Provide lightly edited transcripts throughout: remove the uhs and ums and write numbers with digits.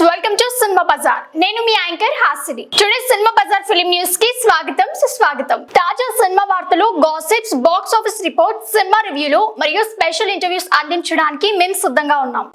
Welcome to cinema bazaar. నేను మీ anchor Hasini. Today cinema bazaar film news కి స్వాగతం సుస్వాగతం. తాజా సినిమా వార్తలు, gossips, box office report, cinema రివ్యూలు మరియు స్పెషల్ ఇంటర్వ్యూస్ అందించడానికి మేము సిద్ధంగా ఉన్నాం.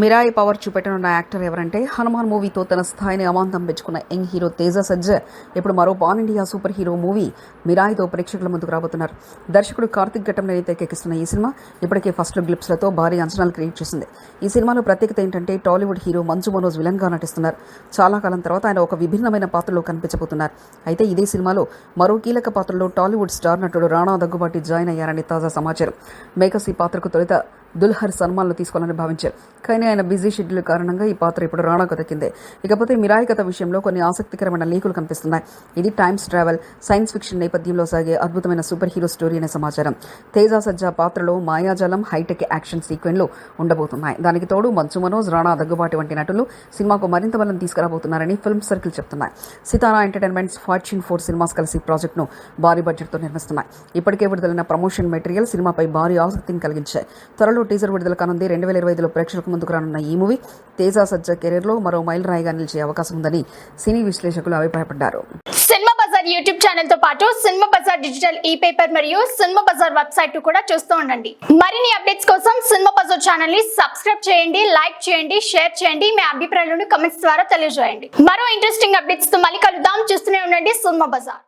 మిరాయి పవర్ చూపెట్టనున్న యాక్టర్ ఎవరంటే హనుమాన్ మూవీతో తన స్థాయిని అమాంతం పెంచుకున్న యంగ్ హీరో తేజ సజ్జ ఇప్పుడు మరో pan India super hero movie మిరాయితో ప్రేక్షకుల ముందుకు రాబోతున్నారు. దర్శకుడు కార్తిక్ ఘట్టంలో తెరకెక్కిస్తున్న ఈ సినిమా ఇప్పటికే ఫస్ట్ గ్లిప్స్లతో భారీ అంచనాలు క్రియేట్ చేసింది. ఈ సినిమాలో ప్రత్యేకత ఏంటంటే టాలీవుడ్ హీరో మంచు మనోజ్ విలన్గా నటిస్తున్నారు. చాలా కాలం తర్వాత ఆయన ఒక విభిన్నమైన పాత్రలో కనిపించబోతున్నారు. అయితే ఇదే సినిమాలో మరో కీలక పాత్రలో టాలీవుడ్ స్టార్ నటుడు రాణా దగ్గుబాటి జాయిన్ అయ్యారని తాజా సమాచారం. మేకర్స్ ఈ పాత్రకు తొలుత దుల్హర్ సన్మాన్లు తీసుకోవాలని భావించారు. కానీ ఆయన బిజీ షెడ్యూల్ కారణంగా ఈ పాత్ర ఇప్పుడు రాణాకు దక్కింది. ఇకపోతే మిరాయి కథ విషయంలో కొన్ని ఆసక్తికరమైన లీకులు కనిపిస్తున్నాయి. ఇది టైమ్స్ ట్రావెల్, సైన్స్ ఫిక్షన్ నేపథ్యంలో సాగే అద్భుతమైన సూపర్ హీరో స్టోరీ అనే సమాచారం. తేజ సజ్జా పాత్రలో మాయాజాలం, హైటెక్ యాక్షన్ సీక్వెన్లు ఉండబోతున్నాయి. దానికి తోడు మంచు మనోజ్, రాణా దగ్గుబాటి వంటి నటులు సినిమాకు మరింత బలం తీసుకురాబోతున్నారని ఫిల్మ్ సర్కిల్ చెప్తున్నాయి. సితారా ఎంటర్టైన్మెంట్స్, ఫార్చ్యూన్ 4 సినిమాస్ కలిసి ప్రాజెక్టును భారీ బడ్జెట్తో నిర్మిస్తున్నాయి. ఇప్పటికే విడుదలైన ప్రమోషన్ మెటీరియల్ సినిమాపై భారీ ఆసక్తిని కలిగించాయి. త్వరలో టీజర్ విడుదల కానుంది. 2025లో ప్రేక్షకులకు ముందుకు రానున్న ఈ మూవీ తేజ సజ్జా కెరీర్లో మరో మైల్ రాయిగా నిలిచే అవకాశం ఉందని సినీ విశ్లేషకులు అభిప్రాయపడ్డారు. సినిమా బజార్ యూట్యూబ్ ఛానల్ తో పాటు సినిమా బజార్ డిజిటల్ ఈ పేపర్ మరియు సినిమా బజార్ వెబ్సైట్ కూడా చూస్తూ ఉండండి. మరిన్ని అప్డేట్స్ కోసం సినిమా బజార్ ఛానల్ ని సబ్స్క్రైబ్ చేయండి, లైక్ చేయండి, షేర్ చేయండి. మీ అభిప్రాయాలను కమెంట్స్ ద్వారా తెలియజేయండి. మరో ఇంట్రెస్టింగ్ అప్డేట్స్ తో మళ్ళీ కలుద్దాం. చూస్తూనే ఉండండి సినిమా బజార్.